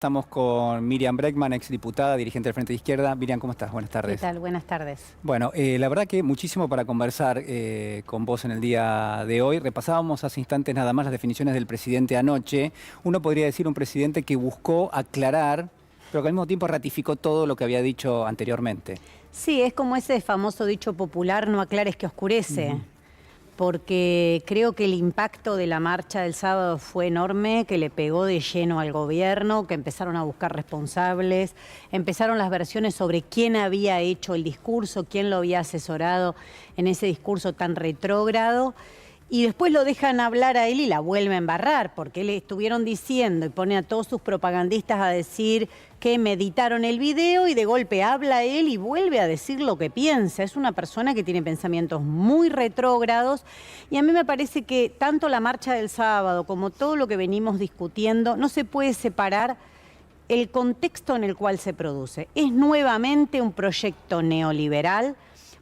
Estamos con Miriam Bregman, exdiputada, dirigente del Frente de Izquierda. Miriam, ¿cómo estás? Buenas tardes. ¿Qué tal? Buenas tardes. Bueno, la verdad que muchísimo para conversar con vos en el día de hoy. Repasábamos hace instantes nada más las definiciones del presidente anoche. Uno podría decir un presidente que buscó aclarar, pero que al mismo tiempo ratificó todo lo que había dicho anteriormente. Sí, es como ese famoso dicho popular, no aclares que oscurece. Porque creo que el impacto de la marcha del sábado fue enorme, que le pegó de lleno al gobierno, que empezaron a buscar responsables, empezaron las versiones sobre quién había hecho el discurso, quién lo había asesorado en ese discurso tan retrógrado. Y después lo dejan hablar a él y la vuelve a embarrar, porque le estuvieron diciendo y pone a todos sus propagandistas a decir que meditaron el video y de golpe habla él y vuelve a decir lo que piensa. Es una persona que tiene pensamientos muy retrógrados y a mí me parece que tanto la marcha del sábado como todo lo que venimos discutiendo no se puede separar el contexto en el cual se produce. Es nuevamente un proyecto neoliberal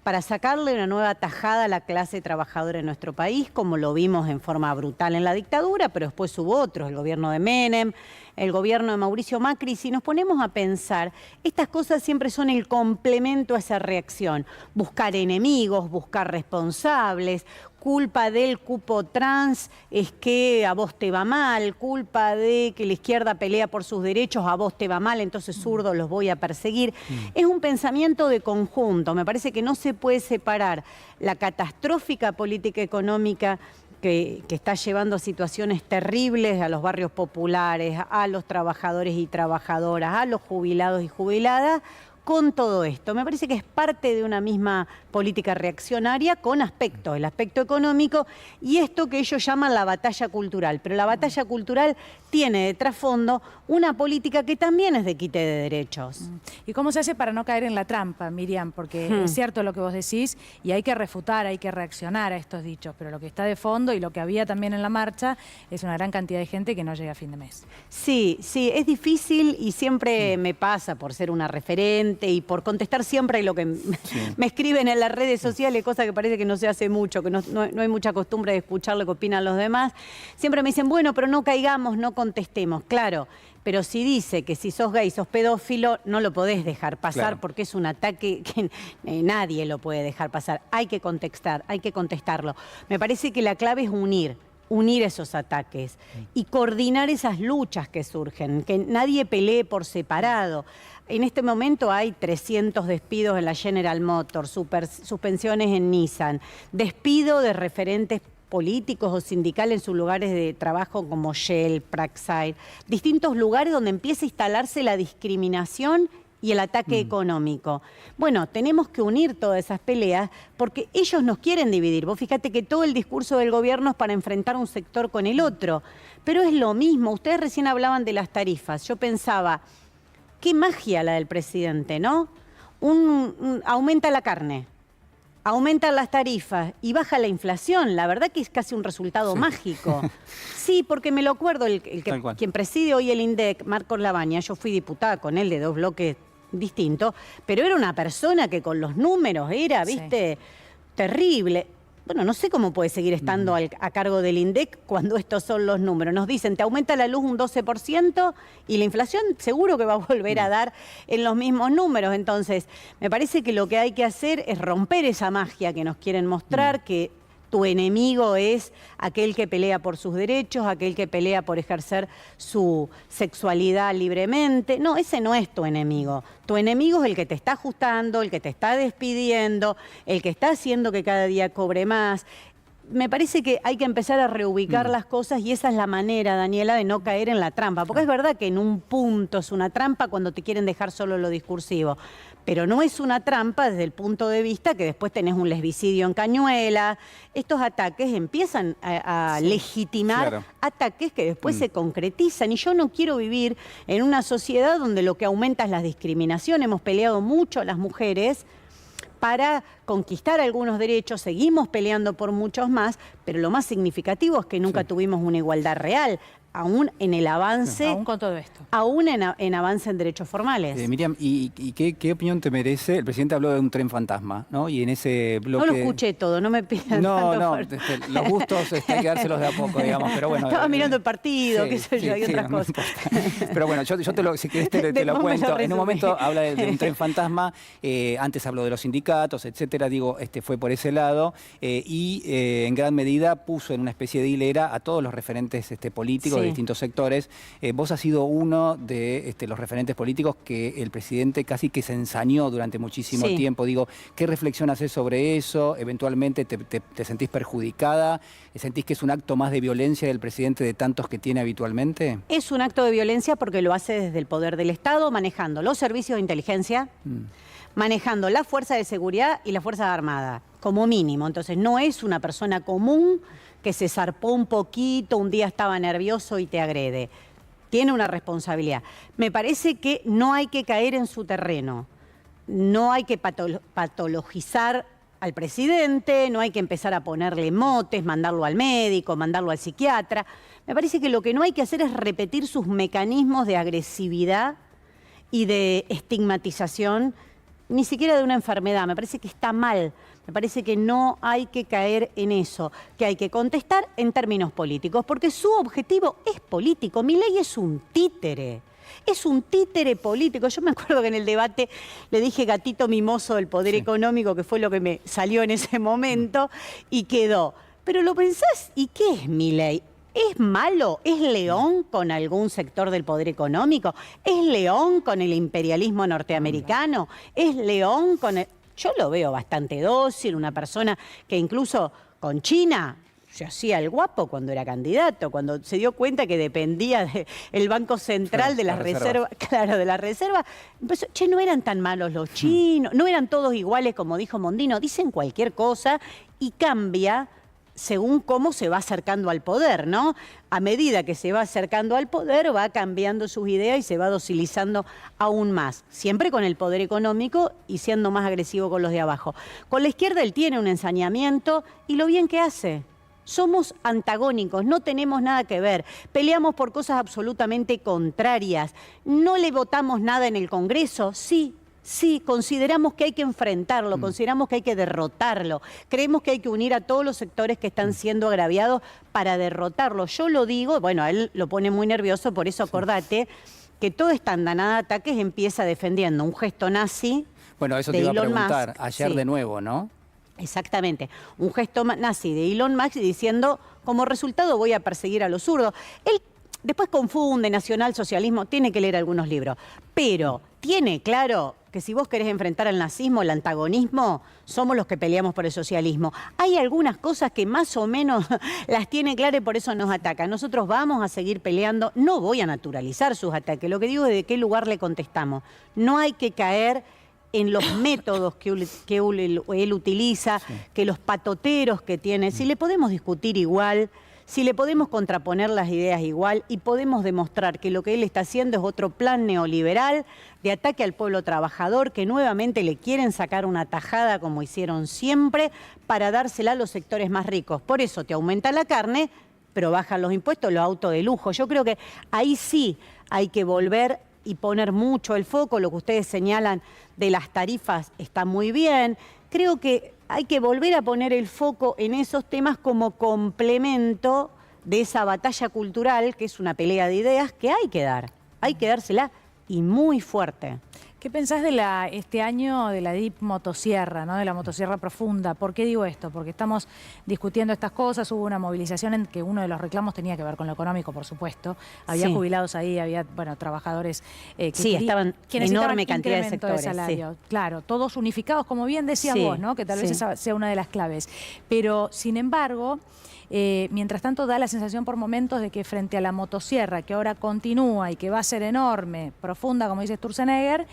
para sacarle una nueva tajada a la clase trabajadora en nuestro país, como lo vimos en forma brutal en la dictadura, pero después hubo otros, el gobierno de Menem, el gobierno de Mauricio Macri. Si nos ponemos a pensar, estas cosas siempre son el complemento a esa reacción. Buscar enemigos, buscar responsables, culpa del cupo trans es que a vos te va mal, culpa de que la izquierda pelea por sus derechos, a vos te va mal, entonces zurdos los voy a perseguir. Es un pensamiento de conjunto, me parece que no se puede separar la catastrófica política económica que está llevando a situaciones terribles a los barrios populares, a los trabajadores y trabajadoras, a los jubilados y jubiladas, con todo esto. Me parece que es parte de una misma política reaccionaria con aspectos, el aspecto económico y esto que ellos llaman la batalla cultural. Pero la batalla cultural tiene de trasfondo una política que también es de quite de derechos. ¿Y cómo se hace para no caer en la trampa, Miriam? Porque es cierto lo que vos decís y hay que refutar, hay que reaccionar a estos dichos, pero lo que está de fondo y lo que había también en la marcha es una gran cantidad de gente que no llega a fin de mes. Sí, es difícil y siempre me pasa por ser una referente y por contestar siempre lo que me escriben en las redes sociales, cosa que parece que no se hace mucho, que no hay mucha costumbre de escuchar lo que opinan los demás. Siempre me dicen, bueno, pero no caigamos, no contestemos. Claro, pero si dice que si sos gay, sos pedófilo, no lo podés dejar pasar porque es un ataque que nadie lo puede dejar pasar. Hay que contestar, hay que contestarlo. Me parece que la clave es unir esos ataques y coordinar esas luchas que surgen, que nadie pelee por separado. En este momento hay 300 despidos en la General Motors, suspensiones en Nissan, despido de referentes políticos o sindicales en sus lugares de trabajo como Shell, Praxair, distintos lugares donde empieza a instalarse la discriminación y el ataque económico. Bueno, tenemos que unir todas esas peleas porque ellos nos quieren dividir. Vos fíjate que todo el discurso del gobierno es para enfrentar un sector con el otro, pero es lo mismo. Ustedes recién hablaban de las tarifas. Yo pensaba, qué magia la del presidente, ¿no? Aumenta la carne, aumentan las tarifas y baja la inflación. La verdad que es casi un resultado mágico. Sí, porque me lo acuerdo, quien preside hoy el INDEC, Marcos Lavagna, yo fui diputada con él de 2 bloques distintos, pero era una persona que con los números era, viste, terrible. Bueno, no sé cómo puede seguir estando a cargo del INDEC cuando estos son los números. Nos dicen, te aumenta la luz un 12% y la inflación seguro que va a volver a dar en los mismos números. Entonces, me parece que lo que hay que hacer es romper esa magia que nos quieren mostrar, que tu enemigo es aquel que pelea por sus derechos, aquel que pelea por ejercer su sexualidad libremente. No, ese no es tu enemigo. Tu enemigo es el que te está ajustando, el que te está despidiendo, el que está haciendo que cada día cobre más. Me parece que hay que empezar a reubicar las cosas y esa es la manera, Daniela, de no caer en la trampa. Porque es verdad que en un punto es una trampa cuando te quieren dejar solo lo discursivo, pero no es una trampa desde el punto de vista que después tenés un lesbicidio en Cañuela. Estos ataques empiezan a legitimar ataques que después se concretizan. Y yo no quiero vivir en una sociedad donde lo que aumenta es la discriminación. Hemos peleado mucho las mujeres para conquistar algunos derechos, seguimos peleando por muchos más, pero lo más significativo es que nunca tuvimos una igualdad real. aún en el avance. Aún con todo esto. Aún en avance en derechos formales. Miriam, ¿y qué opinión te merece? El presidente habló de un tren fantasma, ¿no? Y en ese bloque... No lo escuché todo, no me pidan No, tanto los gustos hay que dárselos de a poco, digamos, pero bueno. Estaba mirando el partido, qué sé yo, y otras cosas. Pero bueno, yo te lo, si querés te lo cuento. En un momento habla de un tren fantasma, antes habló de los sindicatos, etcétera, digo, fue por ese lado, y en gran medida puso en una especie de hilera a todos los referentes políticos de distintos sectores. Vos has sido uno de los referentes políticos que el presidente casi que se ensañó durante muchísimo tiempo. Digo, ¿qué reflexión haces sobre eso? ¿Eventualmente te sentís perjudicada? ¿Sentís que es un acto más de violencia del presidente de tantos que tiene habitualmente? Es un acto de violencia porque lo hace desde el poder del Estado, manejando los servicios de inteligencia, manejando la fuerza de seguridad y la fuerza armada, como mínimo. Entonces, no es una persona común que se zarpó un poquito, un día estaba nervioso y te agrede. Tiene una responsabilidad. Me parece que no hay que caer en su terreno. No hay que patologizar al presidente, no hay que empezar a ponerle motes, mandarlo al médico, mandarlo al psiquiatra. Me parece que lo que no hay que hacer es repetir sus mecanismos de agresividad y de estigmatización, ni siquiera de una enfermedad. Me parece que está mal. Me parece que no hay que caer en eso, que hay que contestar en términos políticos, porque su objetivo es político. Milei es un títere. Es un títere político. Yo me acuerdo que en el debate le dije gatito mimoso del poder económico, que fue lo que me salió en ese momento, y quedó. Pero lo pensás, ¿y qué es Milei? ¿Es malo? ¿Es león con algún sector del poder económico? ¿Es león con el imperialismo norteamericano? ¿Es león con el...? Yo lo veo bastante dócil, una persona que incluso con China se hacía el guapo cuando era candidato, cuando se dio cuenta que dependía del Banco Central, de las reservas, de la reserva. Empezó, che, no eran tan malos los chinos, no eran todos iguales como dijo Mondino, dicen cualquier cosa y cambia según cómo se va acercando al poder, ¿no? A medida que se va acercando al poder, va cambiando sus ideas y se va docilizando aún más. Siempre con el poder económico y siendo más agresivo con los de abajo. Con la izquierda él tiene un ensañamiento y lo bien que hace. Somos antagónicos, no tenemos nada que ver. Peleamos por cosas absolutamente contrarias. No le votamos nada en el Congreso, sí. Sí, consideramos que hay que enfrentarlo, consideramos que hay que derrotarlo. Creemos que hay que unir a todos los sectores que están siendo agraviados para derrotarlo. Yo lo digo, bueno, a él lo pone muy nervioso, por eso acordate que toda esta andanada de ataques empieza defendiendo un gesto nazi. Bueno, eso te iba a preguntar, ayer de nuevo, ¿no? Exactamente, un gesto nazi de Elon Musk diciendo, como resultado voy a perseguir a los zurdos. Él después confunde nacionalsocialismo, tiene que leer algunos libros, pero tiene claro que si vos querés enfrentar al nazismo, el antagonismo, somos los que peleamos por el socialismo. Hay algunas cosas que más o menos las tiene claras y por eso nos atacan. Nosotros vamos a seguir peleando, no voy a naturalizar sus ataques, lo que digo es de qué lugar le contestamos. No hay que caer en los métodos que él utiliza, que los patoteros que tiene. Si le podemos discutir igual, si le podemos contraponer las ideas igual y podemos demostrar que lo que él está haciendo es otro plan neoliberal de ataque al pueblo trabajador, que nuevamente le quieren sacar una tajada como hicieron siempre para dársela a los sectores más ricos. Por eso te aumenta la carne, pero bajan los impuestos, los autos de lujo. Yo creo que ahí sí hay que volver y poner mucho el foco. Lo que ustedes señalan de las tarifas está muy bien. Creo que hay que volver a poner el foco en esos temas como complemento de esa batalla cultural, que es una pelea de ideas que hay que dar. Hay que dársela y muy fuerte. ¿Qué pensás de este año de la Deep Motosierra, ¿no? De la motosierra profunda? ¿Por qué digo esto? Porque estamos discutiendo estas cosas, hubo una movilización en que uno de los reclamos tenía que ver con lo económico, por supuesto. Había jubilados ahí, había trabajadores que estaban enorme cantidad de sectores. Salario. Claro, todos unificados, como bien decías vos, ¿no? Que tal vez esa sea una de las claves. Pero, sin embargo, mientras tanto da la sensación por momentos de que frente a la motosierra, que ahora continúa y que va a ser enorme, profunda, como dice Sturzenegger,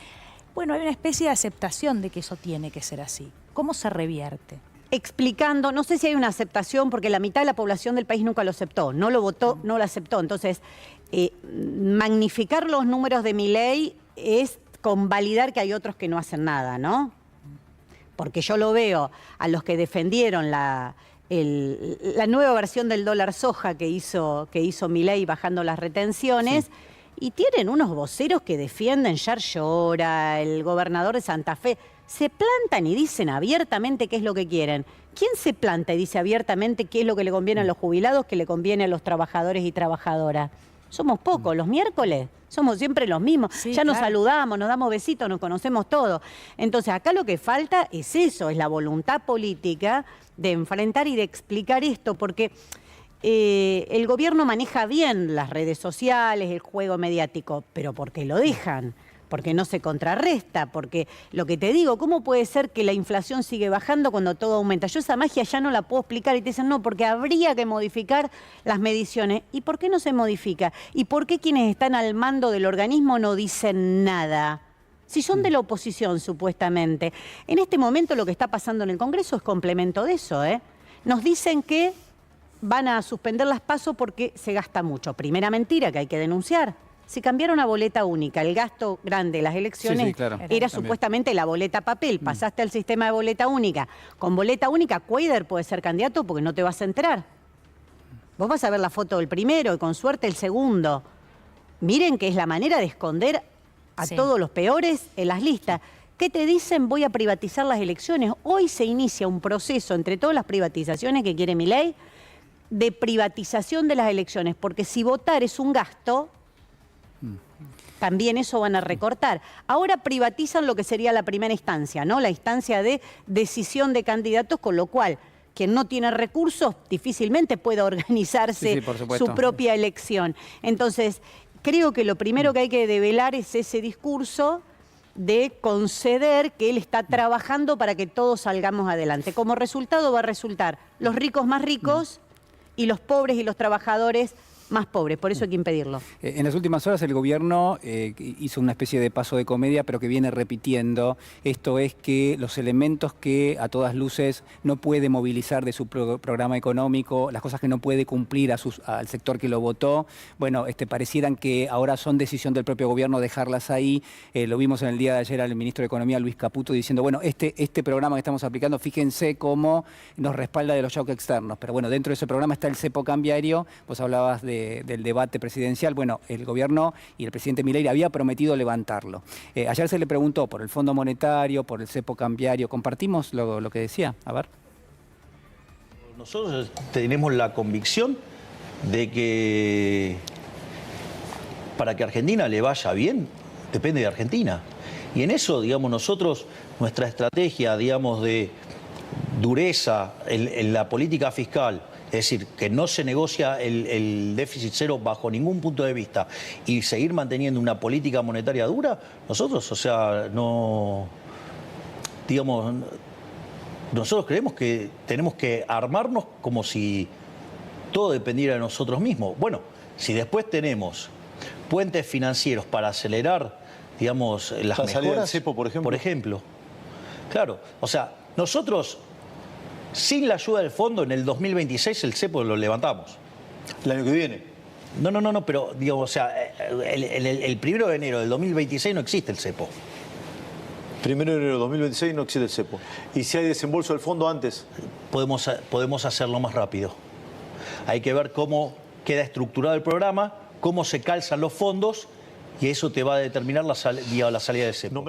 bueno, hay una especie de aceptación de que eso tiene que ser así. ¿Cómo se revierte? Explicando, no sé si hay una aceptación, porque la mitad de la población del país nunca lo aceptó, no lo votó, no lo aceptó. Entonces, magnificar los números de Milei es convalidar que hay otros que no hacen nada, ¿no? Porque yo lo veo a los que defendieron la nueva versión del dólar soja que hizo Milei bajando las retenciones. Sí. Y tienen unos voceros que defienden, Yar Llora, el gobernador de Santa Fe, se plantan y dicen abiertamente qué es lo que quieren. ¿Quién se planta y dice abiertamente qué es lo que le conviene a los jubilados, qué le conviene a los trabajadores y trabajadoras? Somos pocos, los miércoles somos siempre los mismos. Sí, ya nos saludamos, nos damos besitos, nos conocemos todos. Entonces acá lo que falta es eso, es la voluntad política de enfrentar y de explicar esto, porque el gobierno maneja bien las redes sociales, el juego mediático, pero porque lo dejan, porque no se contrarresta, porque lo que te digo, ¿cómo puede ser que la inflación sigue bajando cuando todo aumenta? Yo esa magia ya no la puedo explicar y te dicen, no, porque habría que modificar las mediciones. ¿Y por qué no se modifica? ¿Y por qué quienes están al mando del organismo no dicen nada? Si son de la oposición, supuestamente. En este momento lo que está pasando en el Congreso es complemento de eso, ¿eh? Nos dicen que van a suspender las PASO porque se gasta mucho. Primera mentira que hay que denunciar. Si cambiaron a boleta única, el gasto grande de las elecciones claro, era supuestamente la boleta papel. Pasaste al sistema de boleta única. Con boleta única, Cuader puede ser candidato porque no te vas a enterar. Vos vas a ver la foto del primero y con suerte el segundo. Miren que es la manera de esconder a todos los peores en las listas. ¿Qué te dicen? Voy a privatizar las elecciones. Hoy se inicia un proceso entre todas las privatizaciones que quiere Milei de privatización de las elecciones, porque si votar es un gasto, también eso van a recortar. Ahora privatizan lo que sería la primera instancia, ¿no? La instancia de decisión de candidatos, con lo cual quien no tiene recursos difícilmente puede organizarse su propia elección. Entonces, creo que lo primero que hay que develar es ese discurso de conceder que él está trabajando para que todos salgamos adelante. Como resultado va a resultar los ricos más ricos y los pobres y los trabajadores más pobres, por eso hay que impedirlo. En las últimas horas el gobierno hizo una especie de paso de comedia, pero que viene repitiendo. Esto es que los elementos que a todas luces no puede movilizar de su programa económico, las cosas que no puede cumplir al sector que lo votó, bueno, parecieran que ahora son decisión del propio gobierno dejarlas ahí. Lo vimos en el día de ayer al ministro de Economía, Luis Caputo, diciendo, bueno, este programa que estamos aplicando, fíjense cómo nos respalda de los shocks externos. Pero bueno, dentro de ese programa está el cepo cambiario. Vos hablabas del debate presidencial. Bueno, el gobierno y el presidente Milei había prometido levantarlo. Ayer se le preguntó por el Fondo Monetario, por el cepo cambiario. ¿Compartimos lo que decía? A ver. Nosotros tenemos la convicción de que para que a Argentina le vaya bien, depende de Argentina. Y en eso, digamos, nosotros, nuestra estrategia, digamos, de dureza en la política fiscal, es decir, que no se negocia el déficit cero bajo ningún punto de vista y seguir manteniendo una política monetaria dura, nosotros, o sea, no, digamos, nosotros creemos que tenemos que armarnos como si todo dependiera de nosotros mismos. Bueno, si después tenemos puentes financieros para acelerar, digamos, las mejoras, del cepo, por ejemplo. Claro, o sea, nosotros, sin la ayuda del fondo, en el 2026 el cepo lo levantamos. ¿El año que viene? No, pero, digamos, o sea, el 1 de enero del 2026 no existe el cepo. 1 de enero del 2026 no existe el cepo. ¿Y si hay desembolso del fondo antes? Podemos hacerlo más rápido. Hay que ver cómo queda estructurado el programa, cómo se calzan los fondos, y eso te va a determinar la salida del cepo.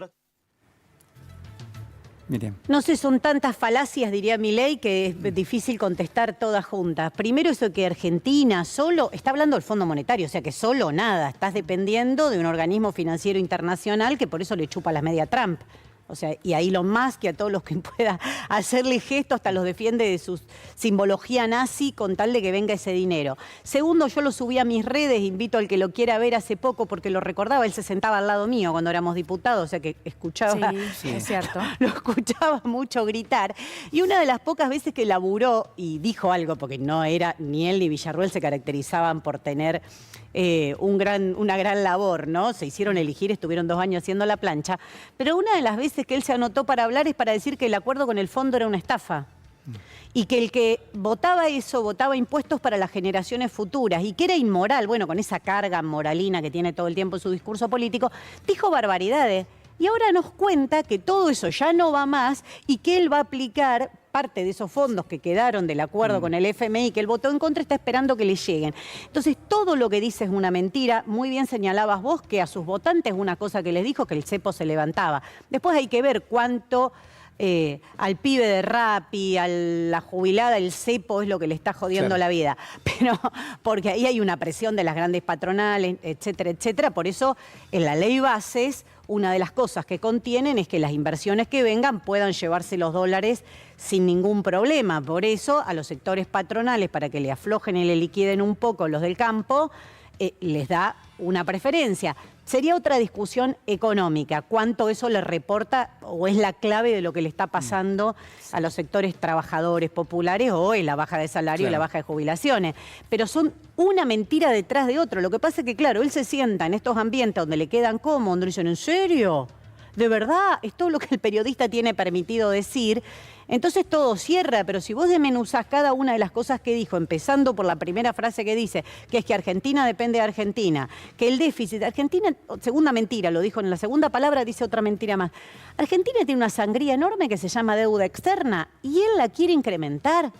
Miriam. No sé, son tantas falacias, diría Milei, que es difícil contestar todas juntas. Primero, eso que Argentina solo, está hablando del Fondo Monetario, o sea que solo nada, estás dependiendo de un organismo financiero internacional que por eso le chupa las media a Trump. O sea, y a Elon Musk y a todos los que pueda hacerle gesto, hasta los defiende de su simbología nazi con tal de que venga ese dinero. Segundo, yo lo subí a mis redes, invito al que lo quiera ver hace poco porque lo recordaba, él se sentaba al lado mío cuando éramos diputados, o sea que escuchaba, sí, es cierto. Lo escuchaba mucho gritar. Y una de las pocas veces que laburó y dijo algo, porque no era, ni él ni Villarruel se caracterizaban por tener una gran labor, ¿no? Se hicieron elegir, estuvieron 2 años haciendo la plancha, pero una de las veces que él se anotó para hablar es para decir que el acuerdo con el fondo era una estafa. Y que el que votaba eso, votaba impuestos para las generaciones futuras y que era inmoral, bueno, con esa carga moralina que tiene todo el tiempo en su discurso político, dijo barbaridades. Y ahora nos cuenta que todo eso ya no va más y que él va a aplicar parte de esos fondos que quedaron del acuerdo con el FMI, que él votó en contra, está esperando que le lleguen. Entonces, todo lo que dice es una mentira. Muy bien señalabas vos que a sus votantes una cosa que les dijo, que el cepo se levantaba. Después hay que ver cuánto al pibe de Rappi, a la jubilada, el cepo es lo que le está jodiendo la vida. Pero porque ahí hay una presión de las grandes patronales, etcétera, etcétera. Por eso, en la ley bases, una de las cosas que contienen es que las inversiones que vengan puedan llevarse los dólares sin ningún problema. Por eso, a los sectores patronales, para que le aflojen y le liquiden un poco los del campo, les da una preferencia. Sería otra discusión económica, cuánto eso le reporta o es la clave de lo que le está pasando a los sectores trabajadores populares o en la baja de salario y la baja de jubilaciones. Pero son una mentira detrás de otro. Lo que pasa es que, claro, él se sienta en estos ambientes donde le quedan cómodos, donde dicen, ¿en serio? ¿De verdad? Es todo lo que el periodista tiene permitido decir. Entonces todo cierra, pero si vos desmenuzás cada una de las cosas que dijo, empezando por la primera frase que dice, que es que Argentina depende de Argentina, que el déficit de Argentina, segunda mentira, lo dijo en la segunda palabra, dice otra mentira más. Argentina tiene una sangría enorme que se llama deuda externa y él la quiere incrementar.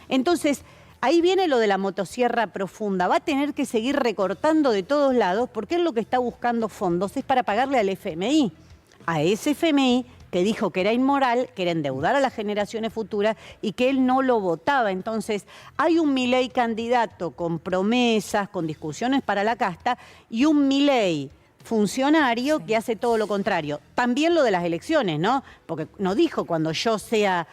Entonces, ahí viene lo de la motosierra profunda. Va a tener que seguir recortando de todos lados porque él lo que está buscando fondos es para pagarle al FMI. A ese FMI que dijo que era inmoral, que era endeudar a las generaciones futuras y que él no lo votaba. Entonces, hay un Milei candidato con promesas, con discusiones para la casta y un Milei funcionario que hace todo lo contrario. También lo de las elecciones, ¿no? Porque no dijo cuando yo sea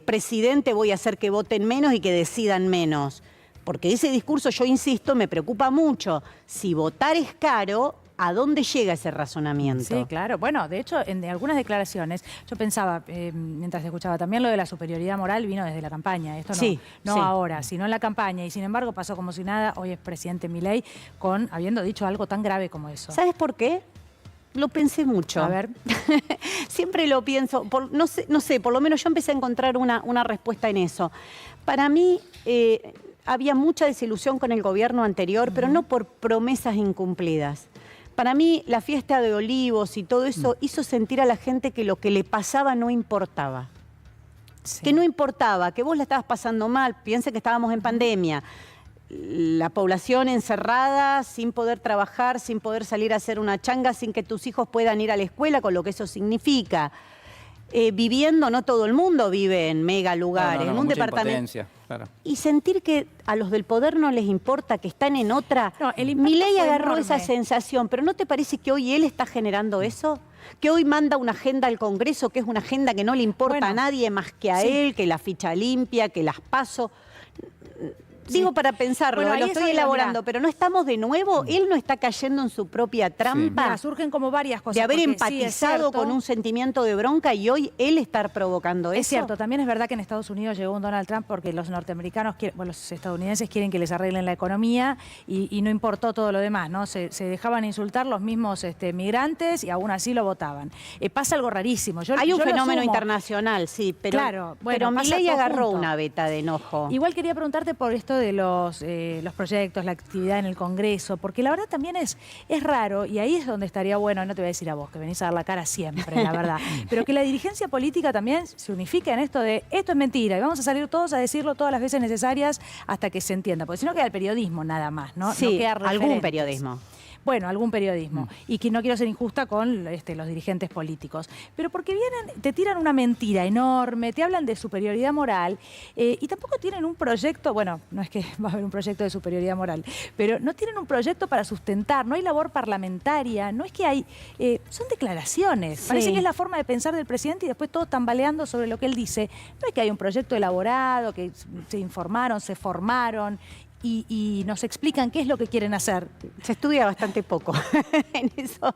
presidente voy a hacer que voten menos y que decidan menos. Porque ese discurso, yo insisto, me preocupa mucho. Si votar es caro, ¿a dónde llega ese razonamiento? Sí, claro. Bueno, de hecho, en algunas declaraciones, yo pensaba, mientras escuchaba, también lo de la superioridad moral vino desde la campaña. Esto no ahora, sino en la campaña. Y sin embargo pasó como si nada. Hoy es presidente Milei habiendo dicho algo tan grave como eso. ¿Sabes por qué? Lo pensé mucho. A ver. Siempre lo pienso. No sé, por lo menos yo empecé a encontrar una respuesta en eso. Para mí había mucha desilusión con el gobierno anterior, pero no por promesas incumplidas. Para mí, la fiesta de Olivos y todo eso hizo sentir a la gente que lo que le pasaba no importaba. Sí. Que no importaba, que vos la estabas pasando mal. Piense que estábamos en pandemia. La población encerrada, sin poder trabajar, sin poder salir a hacer una changa, sin que tus hijos puedan ir a la escuela, con lo que eso significa. Viviendo, no todo el mundo vive en mega lugares, en un departamento. Claro. Y sentir que a los del poder no les importa, que están en otra. No, Milei agarró esa sensación, pero ¿no te parece que hoy él está generando eso? Que hoy manda una agenda al Congreso, que es una agenda que no le importa a nadie más que a él, que la ficha limpia, que las paso. Digo para pensarlo, lo estoy elaborando, pero no estamos de nuevo, él no está cayendo en su propia trampa. Mira, surgen como varias cosas. De haber empatizado con un sentimiento de bronca y hoy él estar provocando eso. Es cierto, también es verdad que en Estados Unidos llegó un Donald Trump porque los norteamericanos, los estadounidenses quieren que les arreglen la economía y no importó todo lo demás, ¿no? Se dejaban insultar los mismos migrantes y aún así lo votaban. Pasa algo rarísimo. Hay un fenómeno internacional, sí, pero, claro, bueno, pero Milei agarró una veta de enojo. Igual quería preguntarte por esto de los proyectos, la actividad en el Congreso, porque la verdad también es raro, y ahí es donde estaría bueno, no te voy a decir a vos, que venís a dar la cara siempre, la verdad, pero que la dirigencia política también se unifique en esto de, esto es mentira, y vamos a salir todos a decirlo todas las veces necesarias hasta que se entienda, porque si no queda el periodismo nada más, ¿no? Sí, no queda algún periodismo. Bueno, algún periodismo. Y que no quiero ser injusta con los dirigentes políticos. Pero porque vienen, te tiran una mentira enorme, te hablan de superioridad moral y tampoco tienen un proyecto, bueno, no es que va a haber un proyecto de superioridad moral, pero no tienen un proyecto para sustentar, no hay labor parlamentaria, no es que hay, son declaraciones. Sí. Parece que es la forma de pensar del presidente y después todos tambaleando sobre lo que él dice. No es que hay un proyecto elaborado, que se informaron, se formaron y nos explican qué es lo que quieren hacer. Se estudia bastante poco. En eso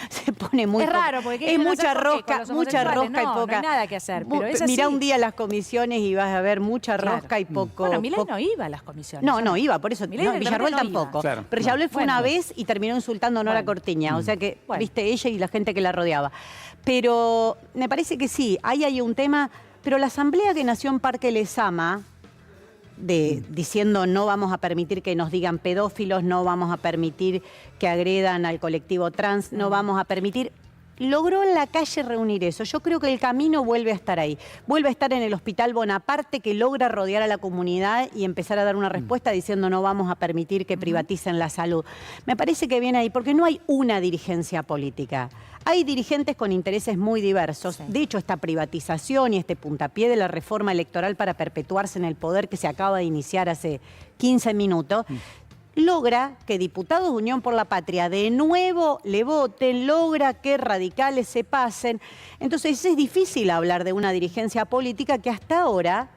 se pone muy Es raro, porque es mucha rosca, y poca. No hay nada que hacer, pero es así. Mirá un día las comisiones y vas a ver mucha rosca y poco. Bueno, Milei no iba a las comisiones. No iba, por eso. Villarroel tampoco. Claro. Pero Villarroel fue una vez y terminó insultando a Nora Cortiña. O sea que, viste, ella y la gente que la rodeaba. Pero me parece que sí, ahí hay un tema. Pero la asamblea que nació en Parque Lezama, diciendo no vamos a permitir que nos digan pedófilos, no vamos a permitir que agredan al colectivo trans, no vamos a permitir. logró en la calle reunir eso. Yo creo que el camino vuelve a estar ahí. Vuelve a estar en el Hospital Bonaparte, que logra rodear a la comunidad y empezar a dar una respuesta diciendo no vamos a permitir que privaticen la salud. Me parece que viene ahí, porque no hay una dirigencia política. Hay dirigentes con intereses muy diversos. Sí. De hecho, esta privatización y este puntapié de la reforma electoral para perpetuarse en el poder que se acaba de iniciar hace 15 minutos, logra que diputados de Unión por la Patria de nuevo le voten, logra que radicales se pasen. Entonces es difícil hablar de una dirigencia política que hasta ahora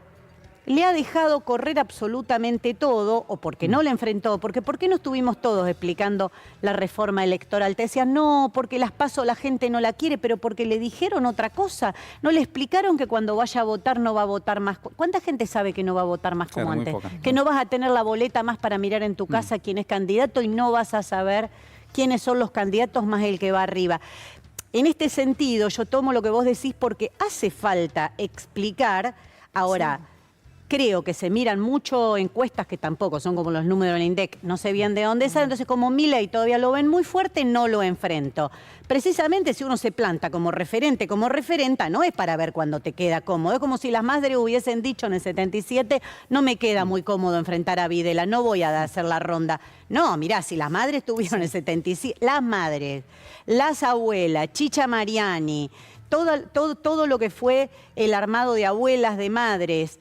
le ha dejado correr absolutamente todo, o porque no le enfrentó, porque ¿por qué no estuvimos todos explicando la reforma electoral? Te decían, no, porque las PASO la gente no la quiere, pero porque le dijeron otra cosa. No le explicaron que cuando vaya a votar no va a votar más. ¿Cuánta gente sabe que no va a votar más como Claro, muy antes? poca. Que no vas a tener la boleta más para mirar en tu casa quién es candidato y no vas a saber quiénes son los candidatos más el que va arriba. En este sentido, yo tomo lo que vos decís porque hace falta explicar. Ahora, creo que se miran mucho encuestas que tampoco son como los números del INDEC, no sé bien de dónde salen, entonces como Milei todavía lo ven muy fuerte, no lo enfrento. Precisamente si uno se planta como referente, como referenta, no es para ver cuándo te queda cómodo, es como si las madres hubiesen dicho en el 77, no me queda muy cómodo enfrentar a Videla, no voy a hacer la ronda. No, mirá, si las madres tuvieron en el 77, las madres, las abuelas, Chicha Mariani, todo lo que fue el armado de abuelas, de madres.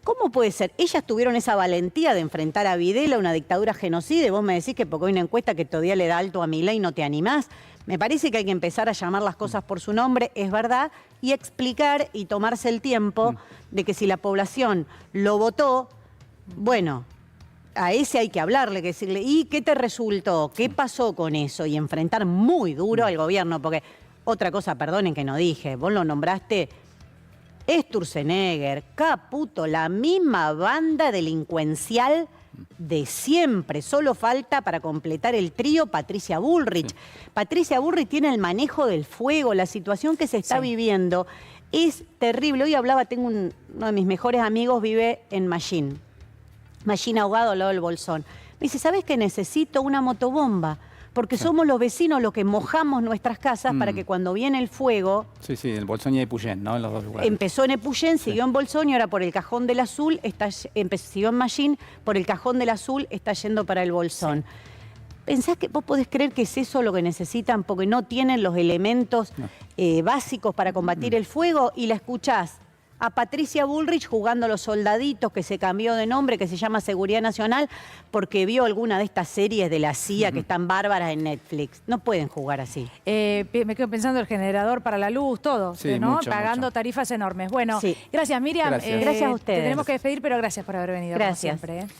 ¿Cómo puede ser? Ellas tuvieron esa valentía de enfrentar a Videla, una dictadura genocida, y vos me decís que porque hay una encuesta que todavía le da alto a Milei no te animás. Me parece que hay que empezar a llamar las cosas por su nombre, es verdad, y explicar y tomarse el tiempo de que si la población lo votó, bueno, a ese hay que hablarle, que decirle, ¿y qué te resultó? ¿Qué pasó con eso? Y enfrentar muy duro al gobierno, porque otra cosa, perdonen que no dije, vos lo nombraste, Sturzenegger, Caputo, la misma banda delincuencial de siempre. Solo falta para completar el trío Patricia Bullrich. Patricia Bullrich tiene el manejo del fuego, la situación que se está viviendo es terrible. Hoy hablaba, tengo uno de mis mejores amigos, vive en Machín Ahogado, al lado del Bolsón. Me dice, ¿sabes qué? Necesito una motobomba. Porque somos los vecinos los que mojamos nuestras casas para que cuando viene el fuego... Sí, sí, el Bolsón y Epuyén, ¿no? En los dos lugares. Empezó en Epuyén, siguió en Bolsón y ahora por el Cajón del Azul, siguió en Machín, por el Cajón del Azul está yendo para el Bolsón. ¿Pensás que vos podés creer que es eso lo que necesitan porque no tienen los elementos básicos para combatir el fuego? Y la escuchás a Patricia Bullrich jugando a los soldaditos, que se cambió de nombre, que se llama Seguridad Nacional, porque vio alguna de estas series de la CIA que están bárbaras en Netflix. No pueden jugar así. Me quedo pensando el generador para la luz, todo, Sí, ¿no? mucho, Pagando mucho. tarifas enormes. Bueno, Sí. gracias Miriam. Gracias. Gracias a ustedes. Te tenemos que despedir, pero gracias por haber venido. Gracias. Como siempre,